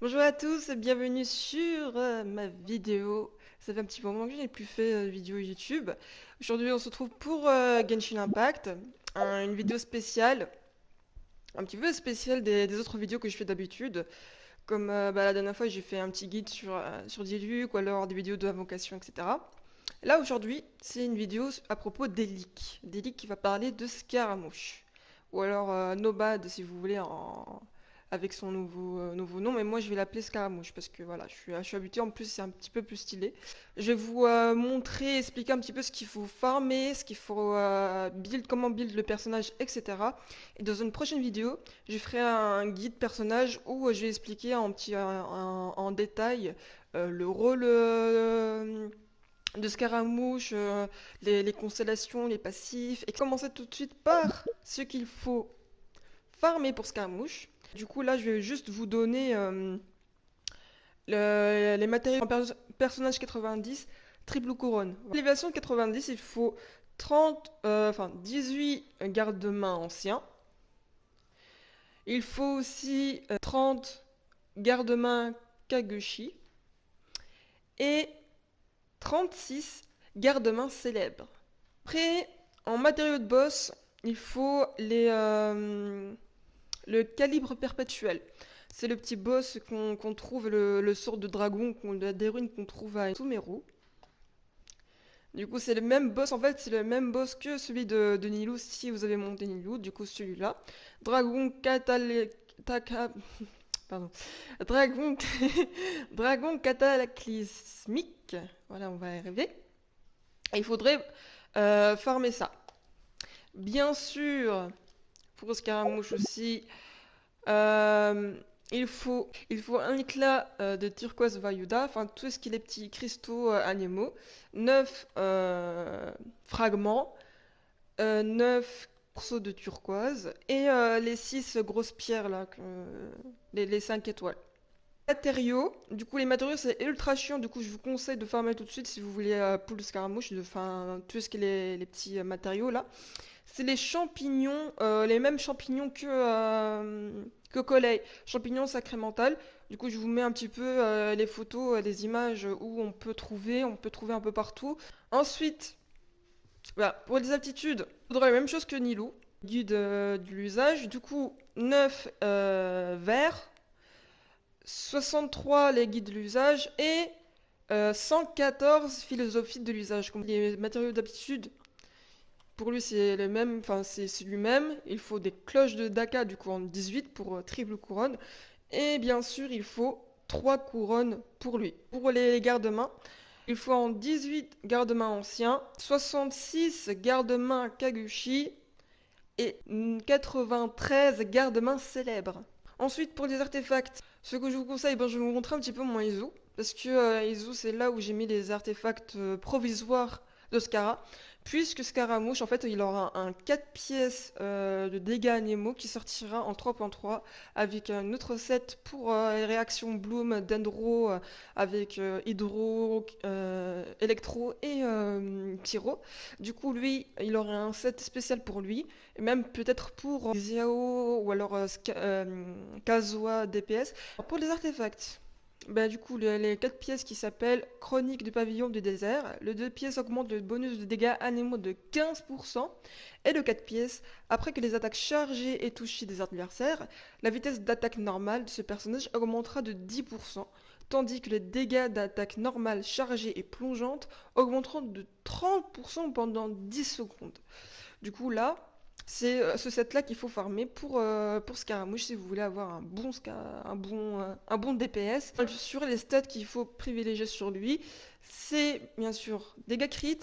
Bonjour à tous et bienvenue sur ma vidéo. Ça fait un petit moment que je n'ai plus fait de vidéo YouTube. Aujourd'hui, on se retrouve pour Genshin Impact, une vidéo spéciale, un petit peu spéciale des autres vidéos que je fais d'habitude. Comme la dernière fois, j'ai fait un petit guide sur Diluc ou alors des vidéos de invocation, etc. Là, aujourd'hui, c'est une vidéo à propos d'Elik. D'Elik qui va parler de Scaramouche. Ou alors Nobad, si vous voulez, avec son nouveau nom. Mais moi, je vais l'appeler Scaramouche parce que voilà, je suis habitué. En plus, c'est un petit peu plus stylé. Je vais vous montrer, expliquer un petit peu ce qu'il faut farmer, ce qu'il faut build, comment build le personnage, etc. Et dans une prochaine vidéo, je ferai un guide personnage où je vais expliquer en détail le rôle de Scaramouche, les constellations, les passifs, et commencer tout de suite par ce qu'il faut farmer pour Scaramouche. Du coup, là, je vais juste vous donner les matériaux en personnage 90, triple couronne. Pour l'élévation 90, il faut 18 garde-mains anciens. Il faut aussi 30 garde-mains Kagushi et 36 garde-mains célèbres. Après, en matériaux de boss, il faut le calibre perpétuel. C'est le petit boss qu'on trouve, le sort de dragon, des runes qu'on trouve à Sumeru. Du coup, c'est le même boss, en fait, c'est le même boss que celui de Nilou, si vous avez monté Nilou, du coup celui-là. Dragon pardon. Dragon, Dragon cataclysmique. Voilà, on va y arriver. Et il faudrait farmer ça. Bien sûr, pour Scaramouche aussi, euh, il faut un éclat de turquoise Vayuda, enfin tout ce qui est les petits cristaux animaux, 9 fragments, 9 morceaux de turquoise et les 6 grosses pierres là, les 5 étoiles. Matériaux, du coup les matériaux c'est ultra chiant, du coup je vous conseille de farmer tout de suite si vous voulez poule scaramouche, enfin tout ce qui est les petits matériaux là. C'est les champignons, les mêmes champignons que Collei, champignons sacramental. Du coup, je vous mets un petit peu les photos, les images où on peut trouver un peu partout. Ensuite, voilà, pour les aptitudes, il faudra la même chose que Nilou, guide de l'usage. Du coup, 9 verts, 63 les guides de l'usage et 114 philosophies de l'usage. Comme les matériaux d'aptitude, pour lui, c'est le même, enfin, c'est lui-même. Il faut des cloches de Daka, du coup, en 18 pour triple couronne. Et bien sûr, il faut 3 couronnes pour lui. Pour les gardes-mains, il faut en 18 garde-mains anciens, 66 garde-mains Kagushi et 93 garde-mains célèbres. Ensuite, pour les artefacts, ce que je vous conseille, ben, je vais vous montrer un petit peu mon Izu. Parce que Izu, c'est là où j'ai mis les artefacts provisoires de Scara. Puisque Scaramouche, en fait, il aura un 4 pièces de dégâts animaux qui sortira en 3.3 avec un autre set pour les réactions Bloom, Dendro, avec Hydro, Electro et Pyro. Du coup, lui, il aura un set spécial pour lui. Et même peut-être pour Xiao ou alors Kazuha DPS. Pour les artefacts, bah, du coup, les 4 pièces qui s'appellent Chronique du pavillon du désert. Le 2 pièces augmente le bonus de dégâts animaux de 15%. Et le 4 pièces, après que les attaques chargées aient touché des adversaires, la vitesse d'attaque normale de ce personnage augmentera de 10%. Tandis que les dégâts d'attaque normale chargée et plongeante augmenteront de 30% pendant 10 secondes. Du coup, là, c'est ce set-là qu'il faut farmer pour Scaramouche si vous voulez avoir un bon DPS. Sur les stats qu'il faut privilégier sur lui, c'est bien sûr dégâts crit,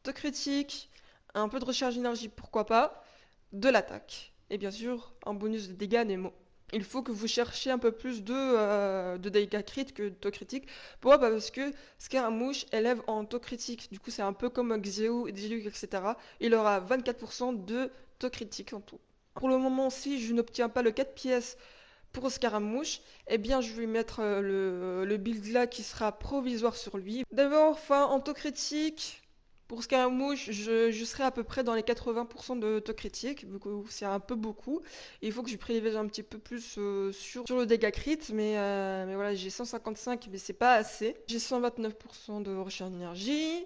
de critique, un peu de recharge d'énergie, pourquoi pas, de l'attaque. Et bien sûr, un bonus de dégâts Nemo. Il faut que vous cherchiez un peu plus de dégâts crit que de critique. Pourquoi? Bah, parce que Scaramouche élève en taux critique. Du coup, c'est un peu comme Xiao, Diluc, etc. Il aura 24% de taux critique en tout. Pour le moment, si je n'obtiens pas le 4 pièces pour Scaramouche, eh bien, je vais mettre le build là qui sera provisoire sur lui. D'abord, en taux critique, Pour Scaramouche, je serai à peu près dans les 80% de taux critique, vu que c'est un peu beaucoup. Il faut que je privilégie un petit peu plus sur le dégât crit, mais voilà, j'ai 155, mais c'est pas assez. J'ai 129% de recherche d'énergie.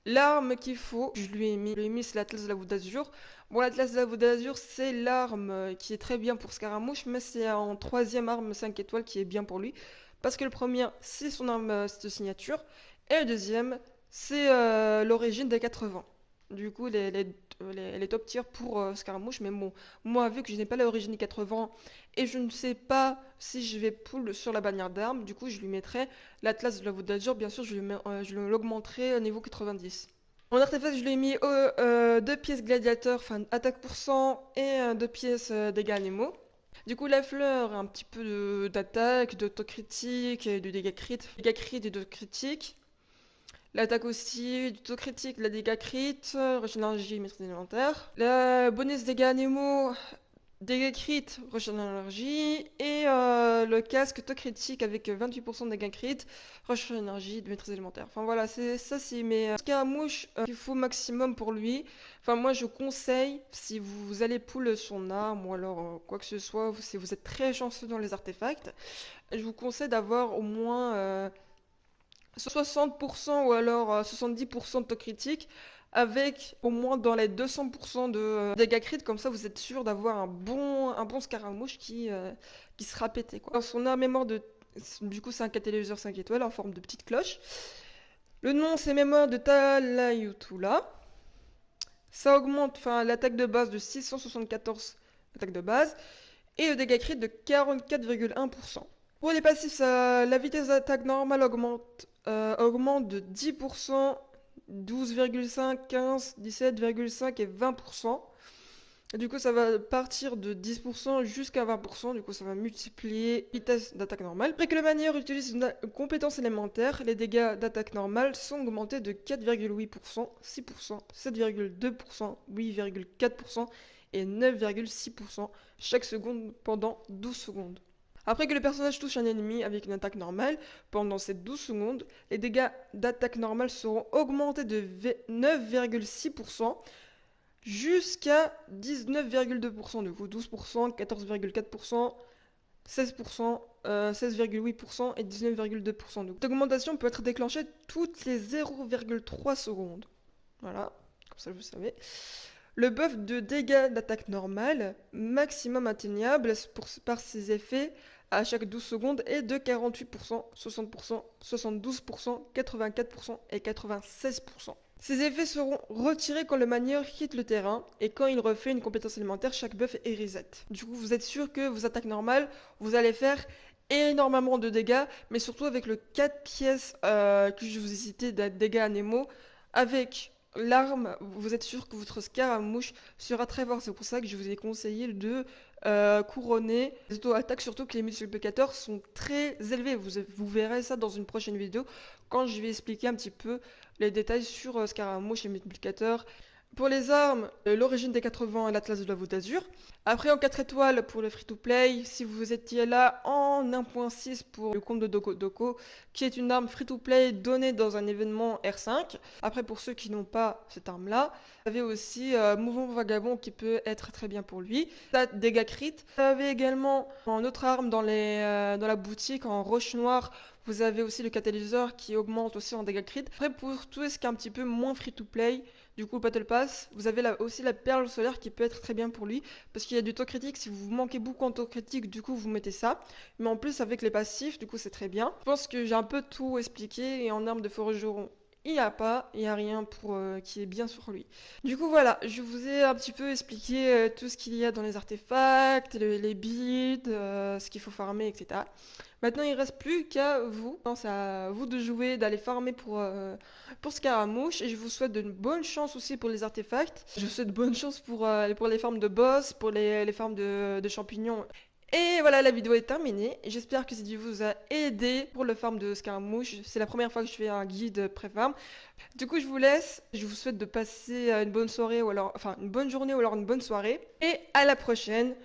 L'arme qu'il faut, je lui ai mis c'est l'Atlas de la Voûte d'Azur. Bon, l'Atlas de la Voûte d'Azur, c'est l'arme qui est très bien pour Scaramouche, mais c'est en troisième arme 5 étoiles qui est bien pour lui. Parce que le premier, c'est son arme de signature, et le deuxième, c'est l'origine des 80. Du coup, les top tiers pour Scaramouche, mais bon, moi, vu que je n'ai pas l'origine des 80 et je ne sais pas si je vais pull sur la bannière d'armes, du coup, je lui mettrai l'Atlas de la Voûte d'Azur, bien sûr, je l'augmenterai au niveau 90. En artefact, je lui ai mis deux pièces gladiateur, enfin attaque pour 100 et deux pièces dégâts animaux. Du coup, la fleur, un petit peu d'attaque, d'autocritique et de dégâts crit et de critique. L'attaque aussi, du critique, la dégâts crit, régénération maîtrise élémentaire. La bonus dégâts animaux, dégâts crit, recherche d'énergie. Et le casque to critique avec 28% de dégâts crit, recherche d'énergie, de maîtrise élémentaire. Enfin voilà, c'est ça, c'est mes scaramouches qu'il faut maximum pour lui. Enfin, moi je conseille, si vous allez pull son arme ou alors quoi que ce soit, si vous êtes très chanceux dans les artefacts, je vous conseille d'avoir au moins 60% ou alors 70% de taux critique avec au moins dans les 200% de dégâts crit, comme ça vous êtes sûr d'avoir un bon scaramouche qui sera pété quoi. Alors, son arme mémoire du coup c'est un catalyseur 5 étoiles en forme de petite cloche. Le nom c'est mémoire de Talayutula. Ça augmente enfin l'attaque de base de 674 l'attaque de base et le dégâts crit de 44,1%. Pour les passifs, la vitesse d'attaque normale augmente de 10%, 12,5, 15, 17,5 et 20%. Et du coup, ça va partir de 10% jusqu'à 20%. Du coup, ça va multiplier vitesse d'attaque normale. Après que le manière utilise une compétence élémentaire, les dégâts d'attaque normale sont augmentés de 4,8%, 6%, 7,2%, 8,4% et 9,6% chaque seconde pendant 12 secondes. Après que le personnage touche un ennemi avec une attaque normale, pendant ces 12 secondes, les dégâts d'attaque normale seront augmentés de 9,6% jusqu'à 19,2%, du coup 12%, 14,4%, 16%, 16,8% et 19,2%. Donc, cette augmentation peut être déclenchée toutes les 0,3 secondes. Voilà, comme ça vous savez. Le buff de dégâts d'attaque normale, maximum atteignable par ses effets à chaque 12 secondes est de 48%, 60%, 72%, 84% et 96%. Ces effets seront retirés quand le manieur quitte le terrain et quand il refait une compétence élémentaire, chaque buff est reset. Du coup, vous êtes sûr que vos attaques normales, vous allez faire énormément de dégâts, mais surtout avec le 4 pièces que je vous ai cité de dégâts animaux, avec l'arme, vous êtes sûr que votre scaramouche sera très fort. C'est pour ça que je vous ai conseillé de couronner les auto-attaques, surtout que les multiplicateurs sont très élevés. Vous verrez ça dans une prochaine vidéo quand je vais expliquer un petit peu les détails sur Scaramouche et multiplicateurs. Pour les armes, l'origine des 80 et l'Atlas de la Voûte d'Azur. Après en 4 étoiles pour le free-to-play, si vous étiez là en 1.6 pour le compte de Doko Doko, qui est une arme free-to-play donnée dans un événement R5. Après pour ceux qui n'ont pas cette arme-là, vous avez aussi Mouvement Vagabond qui peut être très bien pour lui. Dégâts crit. Vous avez également une autre arme dans la boutique en roche noire. Vous avez aussi le catalyseur qui augmente aussi en dégâts crit. Après pour tout ce qui est un petit peu moins free-to-play, du coup, Battle Pass, vous avez aussi la perle solaire qui peut être très bien pour lui, parce qu'il y a du taux critique, si vous manquez beaucoup en taux critique, du coup, vous mettez ça. Mais en plus, avec les passifs, du coup, c'est très bien. Je pense que j'ai un peu tout expliqué, et en armes de forgeron, il n'y a rien pour qui est bien sur lui. Du coup, voilà, je vous ai un petit peu expliqué tout ce qu'il y a dans les artefacts, les builds, ce qu'il faut farmer, etc. Maintenant, il reste plus qu'à vous. C'est à vous de jouer, d'aller farmer pour Scaramouche. Et je vous souhaite de bonne chance aussi pour les artefacts. Je vous souhaite bonne chance pour les farms de boss, pour les farms de champignons. Et voilà, la vidéo est terminée. J'espère que cette vidéo vous a aidé pour le farm de Scaramouche. C'est la première fois que je fais un guide pré-farm. Du coup, je vous laisse. Je vous souhaite de passer une bonne soirée ou alors, enfin, une bonne journée ou alors une bonne soirée. Et à la prochaine.